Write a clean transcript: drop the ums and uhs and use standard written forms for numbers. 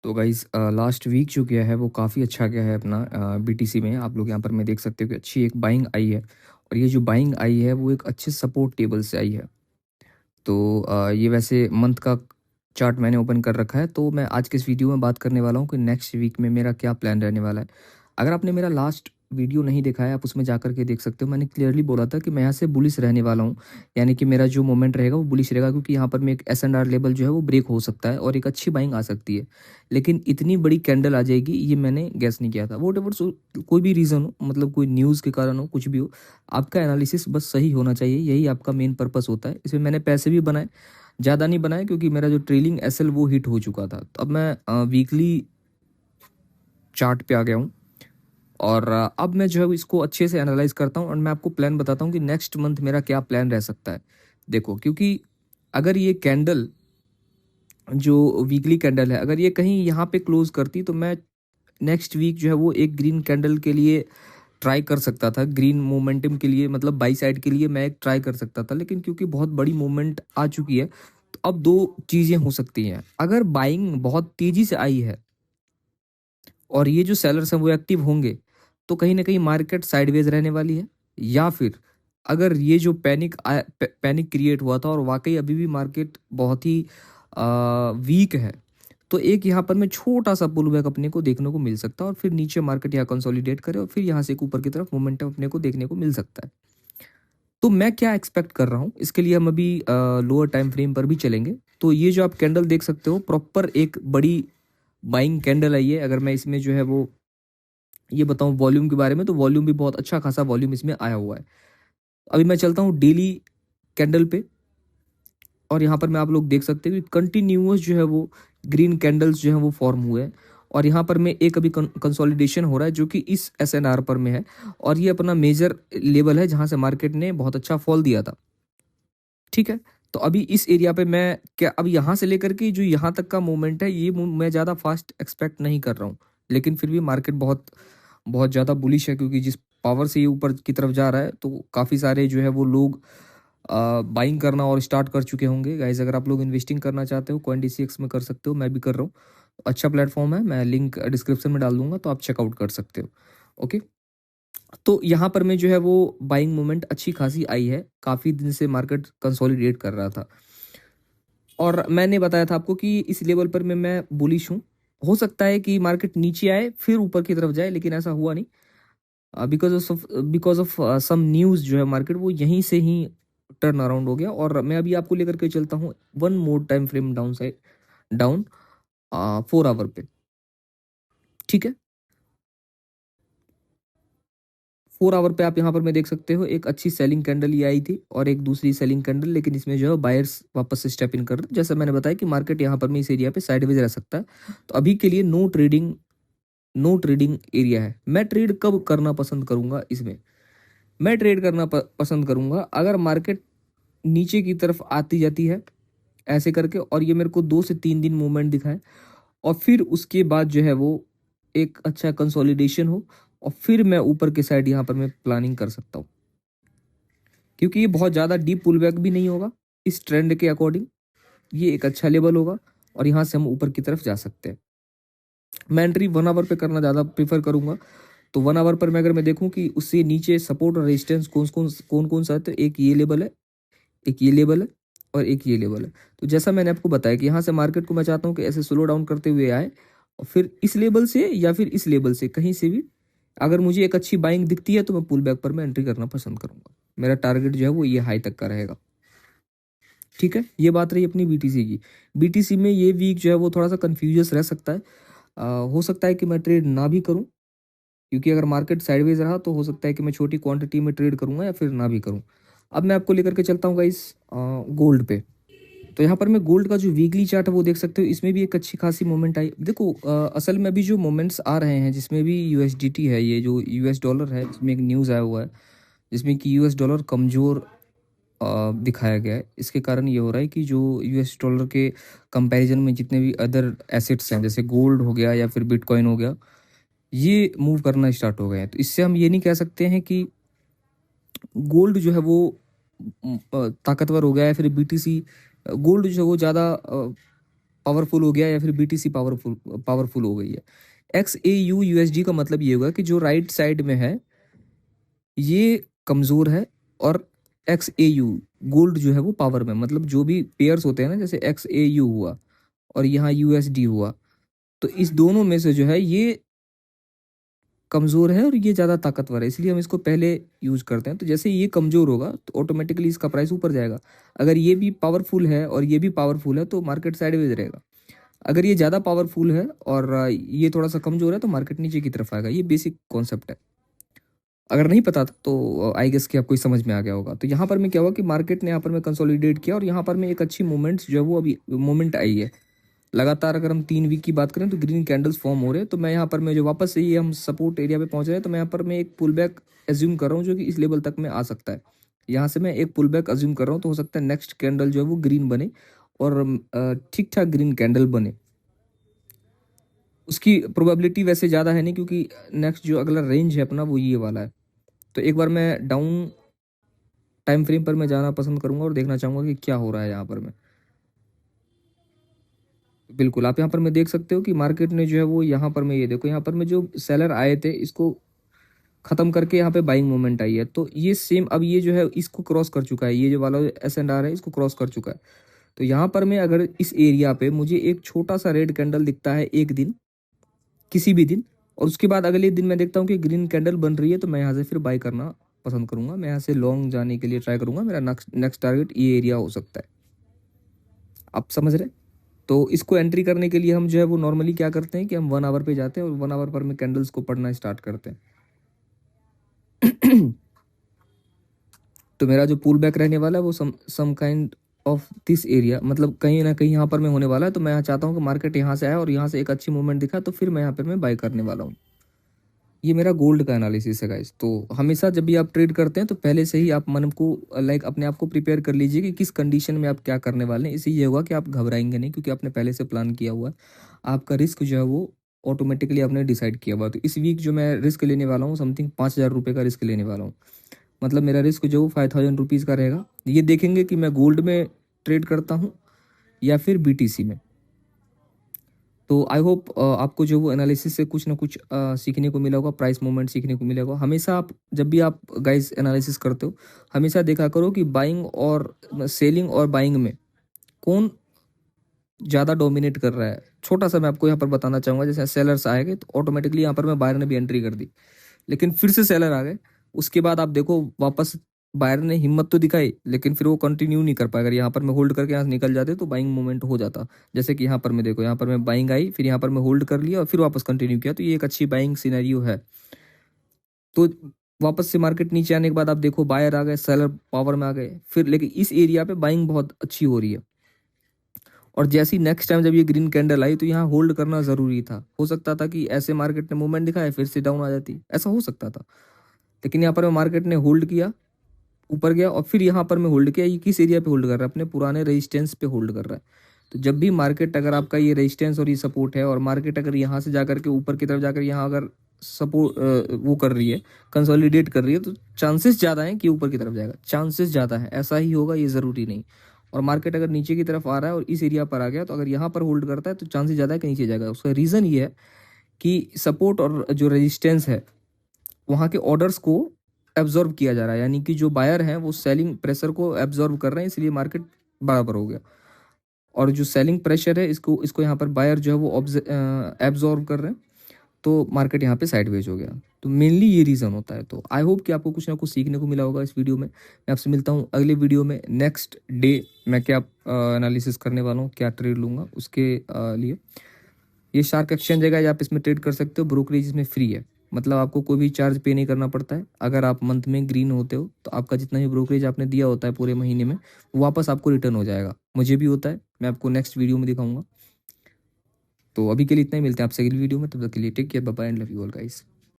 तो guys last week जो गया है वो काफ़ी अच्छा गया है अपना बीटीसी में। आप लोग यहाँ पर मैं देख सकते हो कि अच्छी एक बाइंग आई है और ये जो बाइंग आई है वो एक अच्छे सपोर्ट टेबल से आई है। तो ये वैसे मंथ का चार्ट मैंने ओपन कर रखा है, तो मैं आज के इस वीडियो में बात करने वाला हूँ कि नेक्स्ट वीक में मेरा क्या प्लान रहने वाला है। अगर आपने मेरा लास्ट वीडियो नहीं देखा है, आप उसमें जाकर के देख सकते हो। मैंने क्लियरली बोला था कि मैं यहाँ से बुलिश रहने वाला हूँ, यानी कि मेरा जो मोमेंट रहेगा वो बुलिश रहेगा, क्योंकि यहाँ पर मैं एक एस&आर लेवल जो है वो ब्रेक हो सकता है और एक अच्छी बाइंग आ सकती है। लेकिन इतनी बड़ी कैंडल आ जाएगी ये मैंने गेस नहीं किया था। वोट एवर, कोई भी रीज़न हो, मतलब कोई न्यूज़ के कारण हो, कुछ भी हो, आपका एनालिसिस बस सही होना चाहिए। यही आपका मेन पर्पस होता है। इसमें मैंने पैसे भी बनाए, ज़्यादा नहीं बनाए, क्योंकि मेरा जो ट्रेलिंग एसएल वो हिट हो चुका था। तो अब मैं वीकली चार्ट पे आ गया हूँ और अब मैं जो है इसको अच्छे से एनालाइज करता हूँ और मैं आपको प्लान बताता हूँ कि नेक्स्ट मंथ मेरा क्या प्लान रह सकता है। देखो, क्योंकि अगर ये कैंडल जो वीकली कैंडल है, अगर ये कहीं यहाँ पे क्लोज करती तो मैं नेक्स्ट वीक जो है वो एक ग्रीन कैंडल के लिए ट्राई कर सकता था। ग्रीन मोमेंटम के लिए, मतलब बाई साइड के लिए मैं एक ट्राई कर सकता था। लेकिन क्योंकि बहुत बड़ी मूवमेंट आ चुकी है, तो अब दो चीज़ें हो सकती हैं। अगर बाइंग बहुत तेज़ी से आई है और ये जो सेलर्स हैं वो एक्टिव होंगे, तो कहीं ना कहीं मार्केट साइडवेज रहने वाली है। या फिर अगर ये जो पैनिक क्रिएट हुआ था और वाकई अभी भी मार्केट बहुत ही वीक है, तो एक यहाँ पर मैं छोटा सा पुल बैक अपने को देखने को मिल सकता है और फिर नीचे मार्केट यहाँ कंसोलिडेट करे और फिर यहाँ से एक ऊपर की तरफ मोमेंटम अपने को देखने को मिल सकता है। तो मैं क्या एक्सपेक्ट कर रहा हूँ, इसके लिए हम अभी लोअर टाइम फ्रेम पर भी चलेंगे। तो ये जो आप कैंडल देख सकते हो, प्रॉपर एक बड़ी बाइंग कैंडल आई है। अगर मैं इसमें जो है वो ये बताऊं वॉल्यूम के बारे में, तो वॉल्यूम भी बहुत अच्छा खासा वॉल्यूम इसमें आया हुआ है। अभी मैं चलता हूँ डेली कैंडल पे और यहाँ पर मैं आप लोग देख सकते हो कि कंटिन्यूअस जो है वो ग्रीन कैंडल्स जो है वो फॉर्म हुए हैं। और यहाँ पर में एक अभी कंसोलिडेशन हो रहा है जो कि इस एसएनआर पर में है और ये अपना मेजर लेवल है जहाँ से मार्केट ने बहुत अच्छा फॉल दिया था। ठीक है, तो अभी इस एरिया पे मैं क्या, अब यहाँ से लेकर के जो यहाँ तक का मूवमेंट है, ये मैं ज़्यादा फास्ट एक्सपेक्ट नहीं कर रहा हूँ। लेकिन फिर भी मार्केट बहुत बहुत ज़्यादा बुलिश है, क्योंकि जिस पावर से ये ऊपर की तरफ जा रहा है, तो काफ़ी सारे जो है वो लोग बाइंग करना और स्टार्ट कर चुके होंगे। गाइज, अगर आप लोग इन्वेस्टिंग करना चाहते हो CoinDCX में कर सकते हो, मैं भी कर रहा हूँ। अच्छा प्लेटफॉर्म है, मैं लिंक डिस्क्रिप्शन में डाल दूंगा, तो आप चेकआउट कर सकते हो। ओके, तो यहाँ पर मैं जो है वो बाइंग मोमेंट अच्छी खासी आई है। काफ़ी दिन से मार्केट कंसोलिडेट कर रहा था और मैंने बताया था आपको कि इस लेवल पर मैं बुलिश हूँ। हो सकता है कि मार्केट नीचे आए फिर ऊपर की तरफ जाए, लेकिन ऐसा हुआ नहीं। बिकॉज ऑफ सम न्यूज़ जो है मार्केट वो यहीं से ही टर्न अराउंड हो गया। और मैं अभी आपको लेकर के चलता हूँ one more time frame down side, down 4 hour पे। ठीक है, 4 आवर पे आप यहाँ पर मैं देख सकते हो एक अच्छी सेलिंग कैंडल ये आई थी और एक दूसरी सेलिंग कैंडल, लेकिन इसमें जो है बायर्स वापस से स्टेप इन कर रहे हैं। जैसा मैंने बताया कि मार्केट यहाँ पर में इस एरिया पे साइडवेज रह सकता है। तो अभी के लिए नो ट्रेडिंग एरिया है। मैं ट्रेड कब करना पसंद करूंगा इसमें, मैं ट्रेड करना पसंद करूंगा अगर मार्केट नीचे की तरफ आती जाती है ऐसे करके और ये मेरे को 2 से 3 दिन मूवमेंट दिखाए और फिर उसके बाद जो है वो एक अच्छा कंसोलिडेशन हो और फिर मैं ऊपर के साइड यहाँ पर मैं प्लानिंग कर सकता हूँ, क्योंकि ये बहुत ज़्यादा डीप पुल बैक भी नहीं होगा। इस ट्रेंड के अकॉर्डिंग ये एक अच्छा लेवल होगा और यहाँ से हम ऊपर की तरफ जा सकते हैं। मैं एंट्री 1 आवर पे करना ज़्यादा प्रेफर करूंगा। तो 1 आवर पर मैं अगर मैं देखूं कि उससे नीचे सपोर्ट और रेजिस्टेंस कौन कौन सा है, तो एक ये लेवल है, एक ये लेवल है और एक ये लेवल है। तो जैसा मैंने आपको बताया कि यहाँ से मार्केट को मैं चाहता हूँ कि ऐसे स्लो डाउन करते हुए आए और फिर इस लेवल से या फिर इस लेवल से कहीं से भी अगर मुझे एक अच्छी बाइंग दिखती है तो मैं पुल बैक पर मैं एंट्री करना पसंद करूंगा। मेरा टारगेट जो है वो ये हाई तक का रहेगा। ठीक है, ये बात रही अपनी बीटीसी की। बीटीसी में ये वीक जो है वो थोड़ा सा कन्फ्यूजस रह सकता है। हो सकता है कि मैं ट्रेड ना भी करूं, क्योंकि अगर मार्केट साइडवेज रहा तो हो सकता है कि मैं छोटी क्वांटिटी में ट्रेड करूंगा या फिर ना भी करूं। अब मैं आपको लेकर के चलता हूँ गाइस गोल्ड पे। तो यहाँ पर मैं गोल्ड का जो वीकली चार्ट है वो देख सकते हो, इसमें भी एक अच्छी खासी मोमेंट आई। देखो, असल में अभी जो मोमेंट्स आ रहे हैं जिसमें भी यूएसडीटी है, ये जो यूएस डॉलर है, इसमें एक न्यूज़ आया हुआ है जिसमें कि यूएस डॉलर कमज़ोर दिखाया गया है। इसके कारण ये हो रहा है कि जो यूएस डॉलर के कंपैरिजन में जितने भी अदर एसेट्स हैं, जैसे गोल्ड हो गया या फिर बिटकॉइन हो गया, ये मूव करना स्टार्ट हो गए हैं। तो इससे हम ये नहीं कह सकते हैं कि गोल्ड जो है वो ताकतवर हो गया है, फिर बीटीसी। गोल्ड जो है वो ज़्यादा पावरफुल हो गया या फिर बीटीसी पावरफुल हो गई है। XAU USD का मतलब ये होगा कि जो राइट साइड में है ये कमज़ोर है, और XAU गोल्ड जो है वो पावर में, मतलब जो भी पेयर्स होते हैं ना, जैसे XAU हुआ और यहाँ USD हुआ, तो इस दोनों में से जो है ये कमज़ोर है और ये ज़्यादा ताकतवर है, इसलिए हम इसको पहले यूज़ करते हैं। तो जैसे ये कमज़ोर होगा तो ऑटोमेटिकली इसका प्राइस ऊपर जाएगा। अगर ये भी पावरफुल है और ये भी पावरफुल है तो मार्केट साइडवेज रहेगा। अगर ये ज़्यादा पावरफुल है और ये थोड़ा सा कमज़ोर है तो मार्केट नीचे की तरफ आएगा। ये बेसिक कॉन्सेप्ट है। अगर नहीं पता था तो आई गेस कि आपको ही समझ में आ गया होगा। तो यहाँ पर मैं क्या हुआ कि मार्केट ने यहाँ पर मैं कंसोलिडेट किया और यहाँ पर मैं एक अच्छी मूवमेंट्स जो है वो अभी मूवमेंट आई है लगातार। अगर हम 3 वीक की बात करें तो ग्रीन कैंडल्स फॉर्म हो रहे हैं। तो मैं यहाँ पर मैं जो वापस से ये हम सपोर्ट एरिया पे पहुँच रहे हैं, तो मैं यहाँ पर मैं एक पुल बैक एज्यूम कर रहा हूँ जो कि इस लेवल तक में आ सकता है। यहाँ से मैं एक पुल बैक एज्यूम कर रहा हूँ, तो हो सकता है नेक्स्ट कैंडल जो है वो ग्रीन बने और ठीक ठाक ग्रीन कैंडल बने। उसकी प्रोबेबिलिटी वैसे ज़्यादा है नहीं, क्योंकि नेक्स्ट जो अगला रेंज है अपना वो ये वाला है। तो एक बार मैं डाउन टाइम फ्रेम पर मैं जाना पसंद करूंगा और देखना चाहूंगा कि क्या हो रहा है यहाँ पर मैं। बिल्कुल, आप यहाँ पर मैं देख सकते हो कि मार्केट ने जो है वो यहाँ पर मैं ये देखो, यहाँ पर मैं जो सेलर आए थे इसको खत्म करके यहाँ पे बाइंग मोमेंट आई है। तो ये सेम अब ये जो है इसको क्रॉस कर चुका है, ये जो वाला S&R है इसको क्रॉस कर चुका है। तो यहाँ पर मैं अगर इस एरिया पे मुझे एक छोटा सा रेड कैंडल दिखता है एक दिन, किसी भी दिन, और उसके बाद अगले दिन मैं देखता हूँ कि ग्रीन कैंडल बन रही है, तो मैं यहाँ से फिर बाई करना पसंद करूंगा। मैं यहाँ से लॉन्ग जाने के लिए ट्राई करूंगा। मेरा नेक्स्ट टारगेट ये एरिया हो सकता है। आप समझ रहे? तो इसको एंट्री करने के लिए हम जो है वो नॉर्मली क्या करते हैं कि हम 1 आवर पे जाते हैं और 1 आवर पर में कैंडल्स को पढ़ना स्टार्ट करते हैं। तो मेरा जो पुल बैक रहने वाला है वो some kind of this area, मतलब कहीं ना कहीं यहाँ पर मैं होने वाला है। तो मैं यहाँ चाहता हूँ कि मार्केट यहाँ से आए और यहाँ से एक अच्छी मूवमेंट दिखा, तो फिर मैं यहाँ पर मैं बाई करने वाला हूँ। ये मेरा गोल्ड का एनालिसिस है गाइस। तो हमेशा जब भी आप ट्रेड करते हैं तो पहले से ही आप मन को अपने आप को प्रिपेयर कर लीजिए कि किस कंडीशन में आप क्या करने वाले हैं। इससे ये होगा कि आप घबराएंगे नहीं, क्योंकि आपने पहले से प्लान किया हुआ है। आपका रिस्क जो है वो ऑटोमेटिकली आपने डिसाइड किया हुआ है। तो इस वीक जो मैं रिस्क लेने वाला हूँ समथिंग 5,000 रुपये का रिस्क लेने वाला हूँ। मतलब मेरा रिस्क जो 5,000 रुपीज़ का रहेगा। ये देखेंगे कि मैं गोल्ड में ट्रेड करता हूँ या फिर BTC में। तो आई होप आपको जो वो एनालिसिस से कुछ ना कुछ सीखने को मिला होगा, प्राइस मूवमेंट सीखने को मिला होगा। हमेशा आप जब भी आप गाइस एनालिसिस करते हो, हमेशा देखा करो कि बाइंग और सेलिंग और बाइंग में कौन ज़्यादा डोमिनेट कर रहा है। छोटा सा मैं आपको यहाँ पर बताना चाहूँगा, जैसे सेलर्स आएंगे तो ऑटोमेटिकली यहाँ पर मैं बायर ने भी एंट्री कर दी, लेकिन फिर से सेलर आ गए। उसके बाद आप देखो वापस बायर ने हिम्मत तो दिखाई, लेकिन फिर वो कंटिन्यू नहीं कर पाया। अगर यहाँ पर मैं होल्ड करके यहाँ से निकल जाते तो बाइंग मूवमेंट हो जाता। जैसे कि यहाँ पर मैं देखो, यहाँ पर मैं बाइंग आई, फिर यहाँ पर मैं होल्ड कर लिया और फिर वापस कंटिन्यू किया, तो ये एक अच्छी बाइंग सिनेरियो है। तो वापस से मार्केट नीचे आने के बाद आप देखो बायर आ गए, सेलर पावर में आ गए फिर, लेकिन इस एरिया पे बाइंग बहुत अच्छी हो रही है। और जैसी नेक्स्ट टाइम जब ये ग्रीन कैंडल आई तो यहाँ होल्ड करना जरूरी था। हो सकता था कि ऐसे मार्केट ने मूवमेंट दिखाया फिर से डाउन आ जाती, ऐसा हो सकता था। लेकिन यहाँ पर मार्केट ने होल्ड किया, ऊपर गया और फिर यहाँ पर मैं होल्ड किया। ये किस एरिया पे होल्ड कर रहा है? अपने पुराने रेजिस्टेंस पे होल्ड कर रहा है। तो जब भी मार्केट अगर आपका ये रेजिस्टेंस और ये सपोर्ट है और मार्केट अगर यहाँ से जाकर के ऊपर की तरफ जाकर यहाँ अगर सपोर्ट वो कर रही है, कंसोलिडेट कर रही है, तो चांसेस ज़्यादा हैं कि ऊपर की तरफ जाएगा। चांसेस ज़्यादा है, ऐसा ही होगा ये ज़रूरी नहीं। और मार्केट अगर नीचे की तरफ आ रहा है और इस एरिया पर आ गया, तो अगर यहाँ पर होल्ड करता है तो चांसेस ज़्यादा है कि नीचे जाएगा। उसका रीज़न ये है कि सपोर्ट और जो रेजिस्टेंस है वहाँ के ऑर्डर्स को एब्जॉर्व किया जा रहा है, यानी कि जो बायर हैं वो सेलिंग प्रेशर को एब्जॉर्व कर रहे हैं, इसलिए मार्केट बराबर हो गया। और जो सेलिंग प्रेशर है इसको इसको यहाँ पर बायर जो है वो एब्जॉर्व कर रहे हैं, तो मार्केट यहाँ पे साइडवेज हो गया। तो मेनली ये रीज़न होता है। तो आई होप कि आपको कुछ ना कुछ सीखने को मिला होगा इस वीडियो में। मैं आपसे मिलता हूँ अगले वीडियो में। नेक्स्ट डे मैं क्या एनालिसिस करने वाला हूँ, क्या ट्रेड लूँगा उसके लिए। ये शार्क एक्सचेंज है, आप इसमें ट्रेड कर सकते हो। ब्रोकरेज इसमें फ्री है, मतलब आपको कोई भी चार्ज पे नहीं करना पड़ता है। अगर आप मंथ में ग्रीन होते हो तो आपका जितना भी ब्रोकरेज आपने दिया होता है पूरे महीने में, वो वापस आपको रिटर्न हो जाएगा। मुझे भी होता है, मैं आपको नेक्स्ट वीडियो में दिखाऊंगा। तो अभी के लिए इतना ही, मिलते हैं आपसे अगली वीडियो में। तब तक के लिए take care, bye bye and love you all guys.